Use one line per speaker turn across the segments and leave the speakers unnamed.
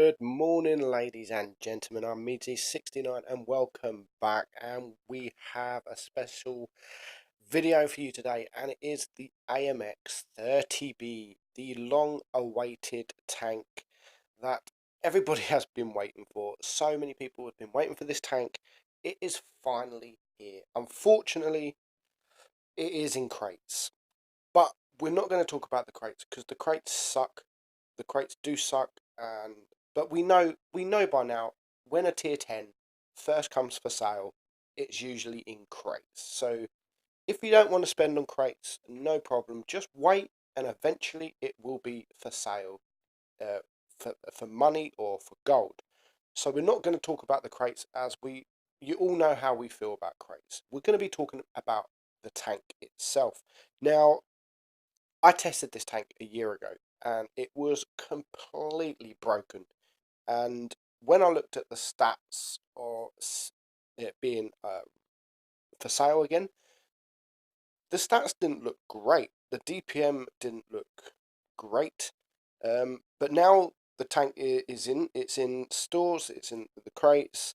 Good morning, ladies and gentlemen. I'm Meadsy69 and welcome back. And we have a special video for you today, and it is the AMX 30B, the long-awaited tank that everybody has been waiting for. So many people have been waiting for this tank. It is finally here. Unfortunately, it is in crates, but we're not going to talk about the crates because the crates suck. The crates do suck, and but we know by now when a tier 10 first comes for sale, it's usually in crates. So if you don't want to spend on crates, no problem. Just wait, and eventually it will be for sale, for money or for gold. So we're not going to talk about the crates, as you all know how we feel about crates. We're going to be talking about the tank itself. Now, I tested this tank a year ago and it was completely broken. And when I looked at the stats or it being for sale again, the stats didn't look great. The DPM didn't look great. But now the tank it's in stores, it's in the crates.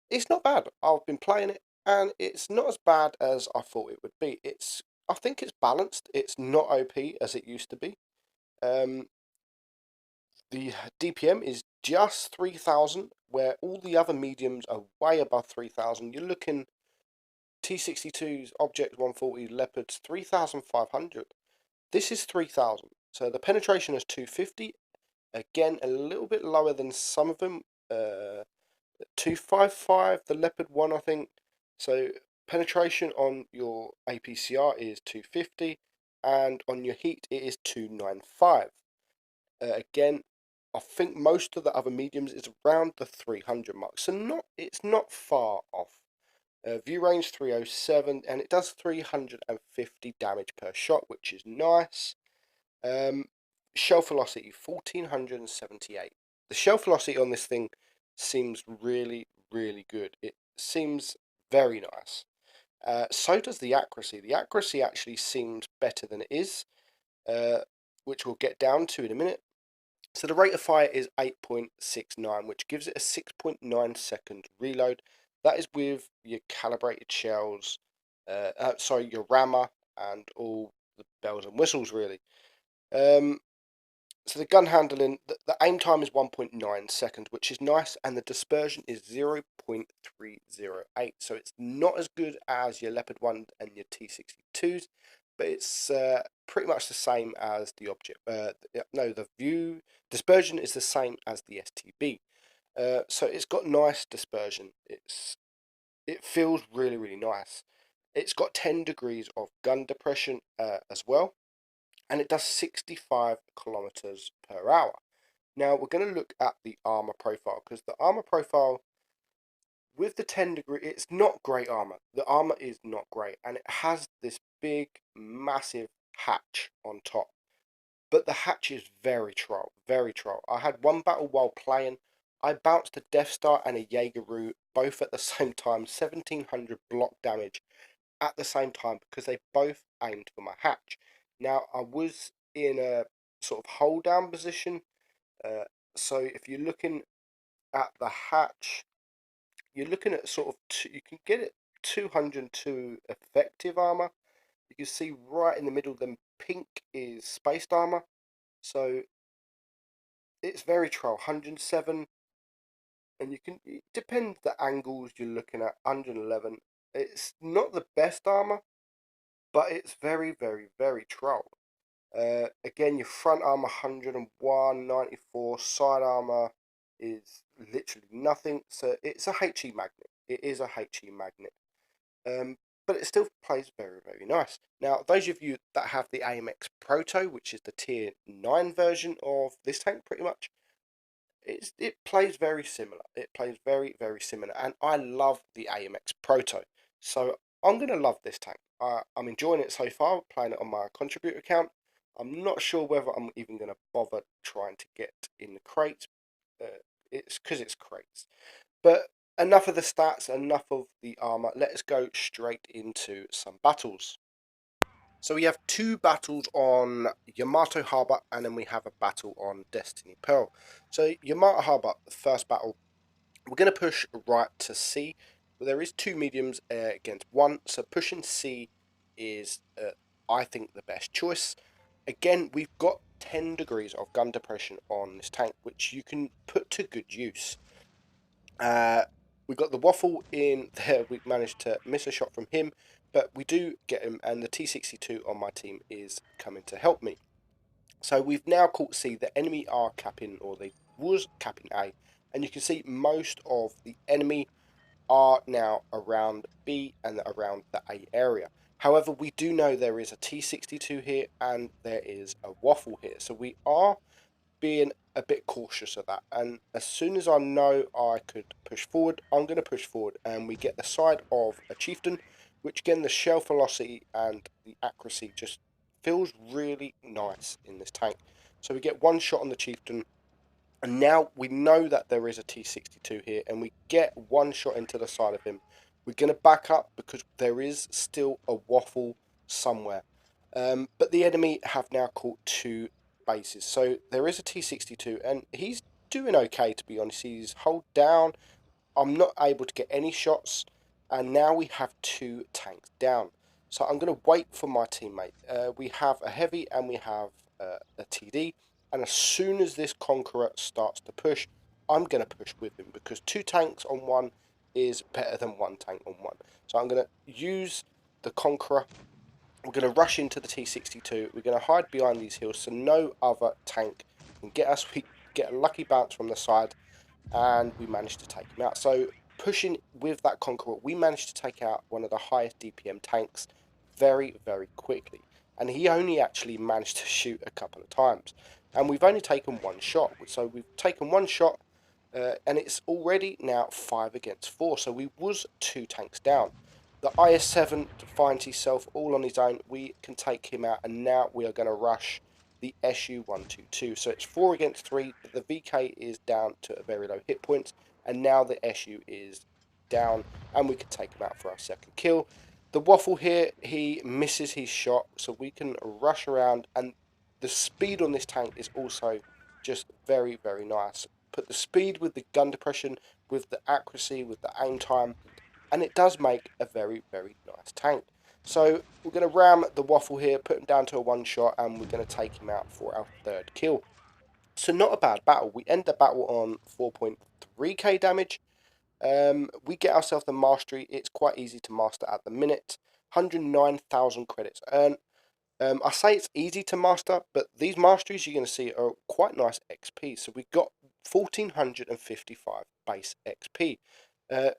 It's not bad. I've been playing it and it's not as bad as I thought it would be. I think it's balanced. It's not OP as it used to be. Um, the DPM is just 3,000, where all the other mediums are way above 3,000. You're looking T62s, Object 140, Leopards 3,500. This is 3,000. So the penetration is 250. Again, a little bit lower than some of them. 255, the Leopard one, I think. So penetration on your APCR is 250, and on your heat it is 295. Again, I think most of the other mediums is around the 300 mark, so it's not far off. View range 307, and it does 350 damage per shot, which is nice. Shelf velocity 1478. The shelf velocity on this thing seems really, really good. It seems very nice. So does the accuracy. The accuracy actually seems better than it is, which we'll get down to in a minute. So the rate of fire is 8.69, which gives it a 6.9 second reload. That is with your calibrated shells, your rammer, and all the bells and whistles, really. So the gun handling, the aim time is 1.9 seconds, which is nice, and the dispersion is 0.308. So it's not as good as your Leopard 1 and your T62s, but it's pretty much the same as the object. The view dispersion is the same as the STB. So it's got nice dispersion. It feels really, really nice. It's got 10 degrees of gun depression as well, and it does 65 kilometers per hour. Now we're going to look at the armor profile, because the armor profile with the 10 degree, it's not great armor. The armor is not great, and it has this big, massive hatch on top. But the hatch is very troll, very troll. I had one battle while playing. I bounced a Death Star and a Jaegeru both at the same time, 1700 block damage at the same time, because they both aimed for my hatch. Now I was in a sort of hold down position, so if you're looking at the hatch, you're looking at sort of you can get it 202 effective armor. You can see right in the middle, then pink is spaced armor, so it's very troll. 107, and it depends the angles you're looking at. 111, it's not the best armor, but it's very, very, very troll. Again, your front armor 101, 94, side armor is literally nothing. So it's a HE magnet. It is a HE magnet. But it still plays very, very nice. Now, those of you that have the AMX Proto, which is the tier 9 version of this tank, pretty much, it plays very similar. It plays very, very similar, and I love the AMX Proto. So I'm going to love this tank. I'm enjoying it so far, playing it on my contributor account. I'm not sure whether I'm even going to bother trying to get in the crates. It's because it's crates. But enough of the stats, enough of the armor. Let's go straight into some battles. So we have two battles on Yamato Harbour, and then we have a battle on Destiny Pearl. So Yamato Harbour, the first battle, we're going to push right to C. Well, there is two mediums against one, so pushing C is, I think, the best choice. Again, we've got 10 degrees of gun depression on this tank, which you can put to good use. We got the waffle in there. We managed to miss a shot from him, but we do get him, and the T62 on my team is coming to help me. So we've now caught C. The enemy are capping, or they was capping A, and you can see most of the enemy are now around B and around the A area. However, we do know there is a T62 here and there is a waffle here, so we are being a bit cautious of that. And as soon as I know I could push forward, I'm going to push forward, and we get the side of a chieftain, which again, the shell velocity and the accuracy just feels really nice in this tank. So we get one shot on the chieftain, and now we know that there is a T62 here, and we get one shot into the side of him. We're going to back up because there is still a waffle somewhere. But the enemy have now caught two bases. So there is a T62, and he's doing okay, to be honest. He's hold down. I'm not able to get any shots, and now we have two tanks down. So I'm going to wait for my teammate. We have a heavy and we have a TD, and as soon as this Conqueror starts to push, I'm going to push with him, because two tanks on one is better than one tank on one. So I'm going to use the Conqueror. We're going to rush into the T62. We're going to hide behind these hills so no other tank can get us. We get a lucky bounce from the side, and we managed to take him out. So pushing with that Conqueror, we managed to take out one of the highest DPM tanks very, very quickly. And he only actually managed to shoot a couple of times. And we've only taken one shot. So we've taken one shot, and it's already now 5 against 4. So we was two tanks down. The IS-7 finds himself all on his own. We can take him out, and now we are going to rush the SU-122. So it's 4 against 3. The VK is down to a very low hit points, and now the SU is down, and we can take him out for our second kill. The waffle here, he misses his shot, so we can rush around, and the speed on this tank is also just very, very nice. Put the speed with the gun depression, with the accuracy, with the aim time, and it does make a very, very nice tank. So we're going to ram the waffle here, put him down to a one shot, and we're going to take him out for our third kill. So not a bad battle. We end the battle on 4.3k damage. We get ourselves the mastery. It's quite easy to master at the minute. 109,000 credits earned. I say it's easy to master, but these masteries you're going to see are quite nice XP. So we got 1455 base XP,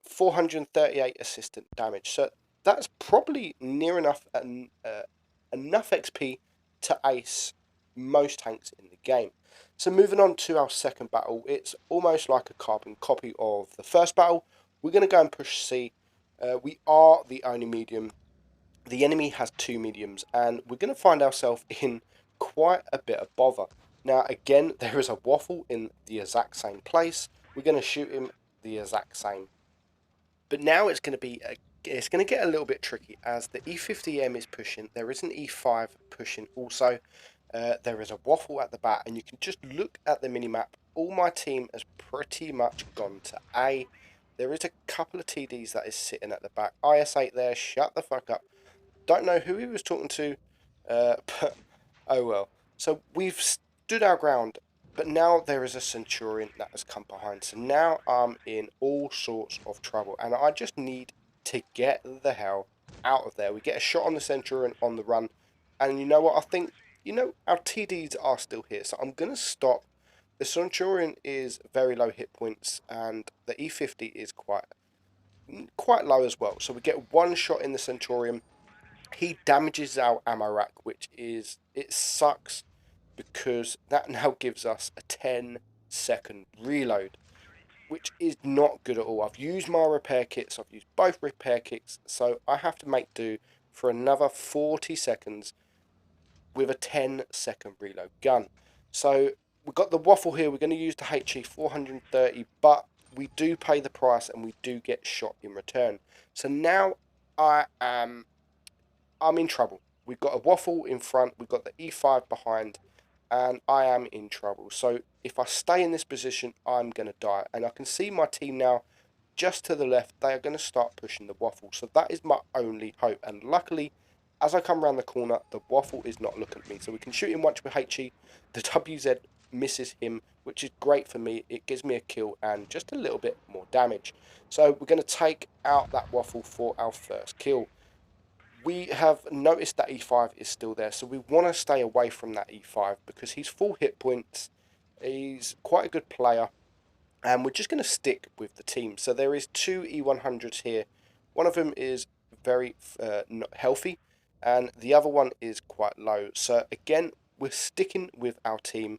438 assistant damage. So that's probably near enough enough XP to ace most tanks in the game. So moving on to our second battle, it's almost like a carbon copy of the first battle. We're going to go and push C. We are the only medium. The enemy has two mediums, and we're going to find ourselves in quite a bit of bother. Now, again, there is a waffle in the exact same place. We're going to shoot him the exact same. But now it's going to get a little bit tricky, as the E50M is pushing. There is an E5 pushing also. There is a waffle at the back, and you can just look at the minimap. All my team has pretty much gone to A. There is a couple of TDs that is sitting at the back. IS8 there, shut the fuck up. Don't know who he was talking to, but oh well. So we've stood our ground, but now there is a Centurion that has come behind. So now I'm in all sorts of trouble, and I just need to get the hell out of there. We get a shot on the Centurion on the run, and you know what? I think, our TDs are still here, so I'm going to stop. The Centurion is very low hit points, and the E50 is quite low as well. So we get one shot in the Centurion. He damages our ammo rack, it sucks, because that now gives us a 10-second reload, which is not good at all. I've used my repair kits, I've used both repair kits, so I have to make do for another 40 seconds with a 10-second reload gun. So we've got the waffle here. We're going to use the HE 430, but we do pay the price and we do get shot in return. So now I'm in trouble. we've got a waffle in front, we've got the e5 behind, and I am in trouble. So if I stay in this position, I'm going to die. And I can see my team now just to the left, they are going to start pushing the waffle. So that is my only hope. And luckily, as I come around the corner, the waffle is not looking at me. So we can shoot him once with HE. The WZ misses him, which is great for me. It gives me a kill and just a little bit more damage. So we're going to take out that waffle for our first kill. We have noticed that E5 is still there, so we want to stay away from that E5 because he's full hit points. He's quite a good player, and we're just going to stick with the team. So there is two E100s here. One of them is very not healthy, and the other one is quite low. So again, we're sticking with our team.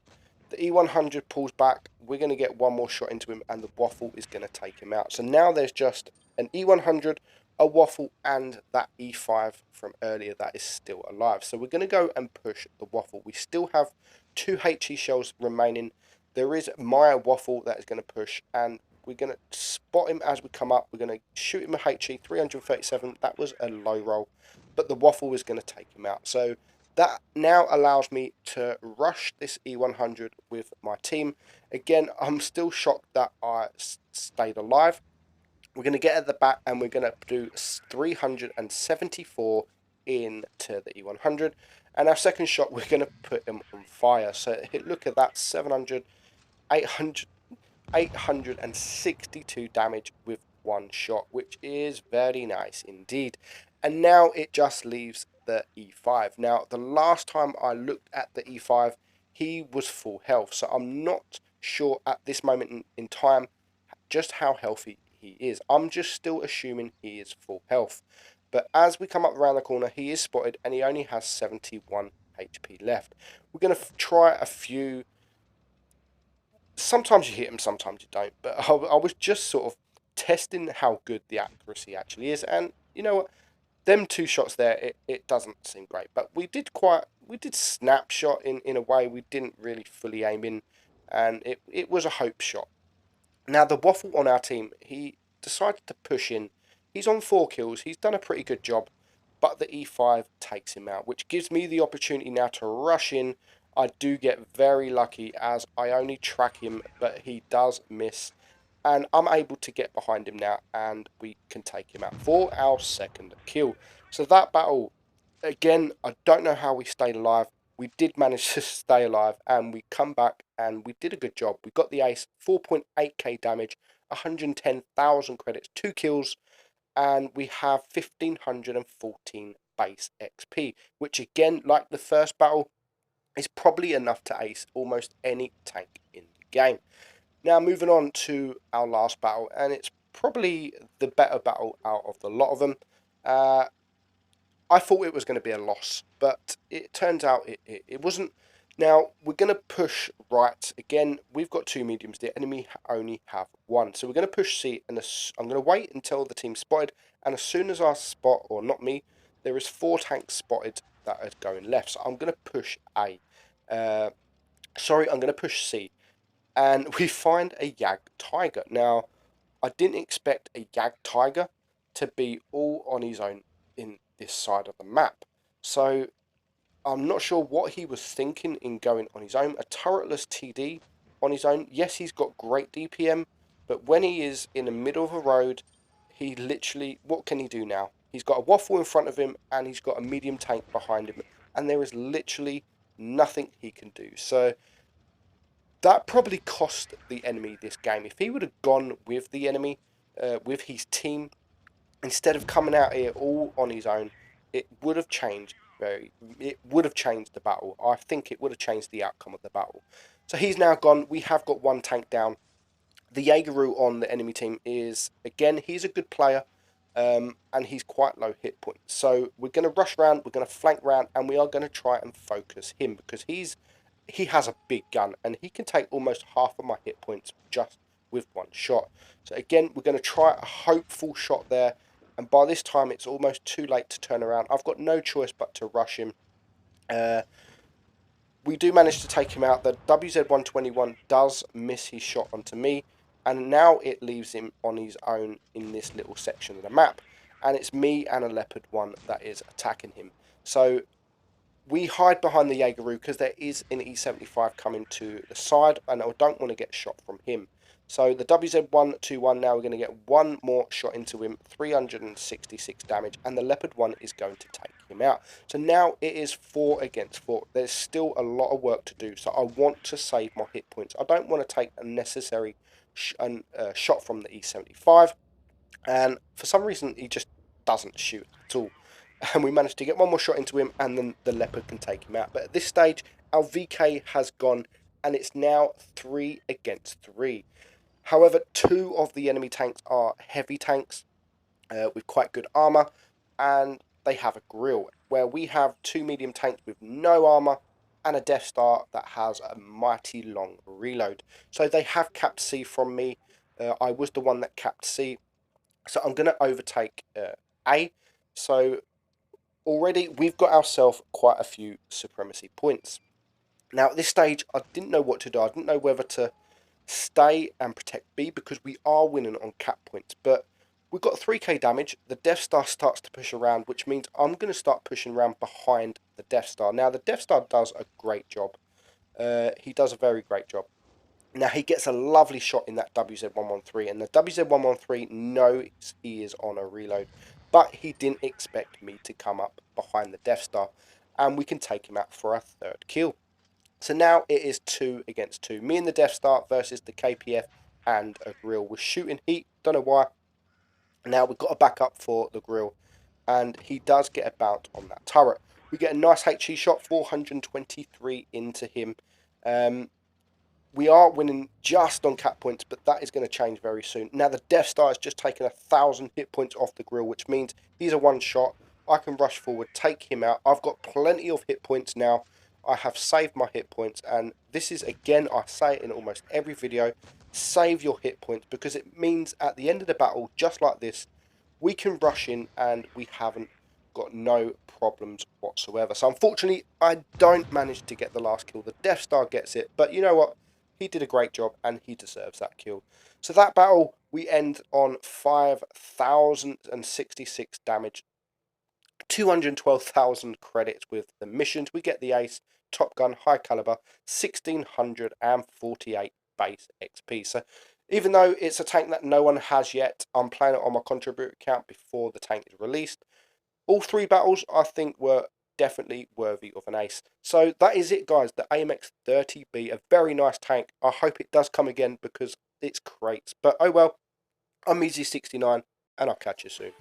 The E100 pulls back. We're going to get one more shot into him, and the waffle is going to take him out. So now there's just an E100, a waffle, and that E5 from earlier that is still alive. So we're going to go and push the waffle. We still have two HE shells remaining. There is my waffle that is going to push, and we're going to spot him as we come up. We're going to shoot him a HE 337. That was a low roll, but the waffle is going to take him out. So that now allows me to rush this E100 with my team. Again, I'm still shocked that I stayed alive. We're going to get at the back and we're going to do 374 into the E100. And our second shot, we're going to put him on fire. So look at that, 700, 800, 862 damage with one shot, which is very nice indeed. And now it just leaves the E5. Now, the last time I looked at the E5, he was full health. So I'm not sure at this moment in time just how healthy he is. I'm just still assuming he is full health. But as we come up around the corner, he is spotted and he only has 71 HP left. We're going to try a few. Sometimes you hit him, sometimes you don't. But I was just sort of testing how good the accuracy actually is. And you know what? Them two shots there, it doesn't seem great. But we did snapshot in a way we didn't really fully aim in. And it was a hope shot. Now, the waffle on our team, he decided to push in. He's on 4 kills. He's done a pretty good job, but the E5 takes him out, which gives me the opportunity now to rush in. I do get very lucky as I only track him, but he does miss. And I'm able to get behind him now, and we can take him out for our second kill. So that battle, again, I don't know how we stayed alive. We did manage to stay alive, and we come back, and we did a good job. We got the ace, 4.8k damage, 110,000 credits, 2 kills, and we have 1,514 base XP, which again, like the first battle, is probably enough to ace almost any tank in the game. Now, moving on to our last battle, and it's probably the better battle out of the lot of them. I thought it was going to be a loss, but it turns out it wasn't. Now, we're going to push right. Again, we've got 2 mediums. The enemy only have 1. So we're going to push C, and I'm going to wait until the team's spotted. And as soon as I spot, or not me, there is 4 tanks spotted that are going left. So I'm going to push A. I'm going to push C. And we find a Yag Tiger. Now, I didn't expect a Yag Tiger to be all on his own in this side of the map. So I'm not sure what he was thinking in going on his own. A turretless TD on his own. Yes, he's got great DPM, but when he is in the middle of a road, he literally, what can he do now? He's got a waffle in front of him and he's got a medium tank behind him, and there is literally nothing he can do. So that probably cost the enemy this game. If he would have gone with the enemy, with his team, instead of coming out here all on his own, it would have changed the battle. I think it would have changed the outcome of the battle. So he's now gone. We have got 1 tank down. The Jaegeru on the enemy team is, again, he's a good player, and he's quite low hit points. So we're going to rush round, we're going to flank round, and we are going to try and focus him because he has a big gun and he can take almost half of my hit points just with 1 shot. So again, we're going to try a hopeful shot there, and by this time it's almost too late to turn around. I've got no choice but to rush him. We do manage to take him out. The WZ-121 does miss his shot onto me, and now it leaves him on his own in this little section of the map, and it's me and a Leopard 1 that is attacking him. So we hide behind the Jaegeroo because there is an E75 coming to the side, and I don't want to get shot from him. So the WZ-121, now we're going to get one more shot into him, 366 damage, and the Leopard 1 is going to take him out. So now it is 4 against 4. There's still a lot of work to do, so I want to save my hit points. I don't want to take a necessary shot from the E75, and for some reason he just doesn't shoot at all. And we managed to get one more shot into him, and then the Leopard can take him out. But at this stage, our VK has gone, and it's now 3 against 3. However, 2 of the enemy tanks are heavy tanks with quite good armor, and they have a grill, where we have 2 medium tanks with no armor and a Death Star that has a mighty long reload. So they have capped C from me. I was the one that capped C, so I'm going to overtake A. So already we've got ourselves quite a few supremacy points. Now at this stage I didn't know what to do. I didn't know whether to stay and protect B because we are winning on cap points, but we've got 3k damage. The Death Star starts to push around, which means I'm going to start pushing around behind the Death Star. Now the Death Star does a great job. He does a very great job. Now he gets a lovely shot in that WZ-113, and the WZ-113 knows he is on a reload, but he didn't expect me to come up behind the Death Star, and we can take him out for a 3rd kill. So now it is 2 against 2. Me and the Death Star versus the KPF and a grill. We're shooting heat, don't know why. Now we've got a backup for the grill, and he does get a bounce on that turret. We get a nice HE shot, 423 into him. We are winning just on cap points, but that is going to change very soon. Now the Death Star has just taken 1,000 hit points off the grill, which means he's a one shot. I can rush forward, take him out. I've got plenty of hit points now. I have saved my hit points, and this is, again, I say it in almost every video, save your hit points, because it means at the end of the battle, just like this, we can rush in and we haven't got no problems whatsoever. So unfortunately, I don't manage to get the last kill. The Death Star gets it, but you know what? He did a great job, and he deserves that kill. So that battle, we end on 5,066 damage, 212,000 credits with the missions. We get the ace, Top Gun, high caliber, 1,648 base XP. So even though it's a tank that no one has yet, I'm playing it on my contributor account before the tank is released. All 3 battles, I think, were definitely worthy of an ace. So that is it, guys. The AMX 30B, a very nice tank. I hope it does come again because it's great. But oh well, I'm Meadsy69, and I'll catch you soon.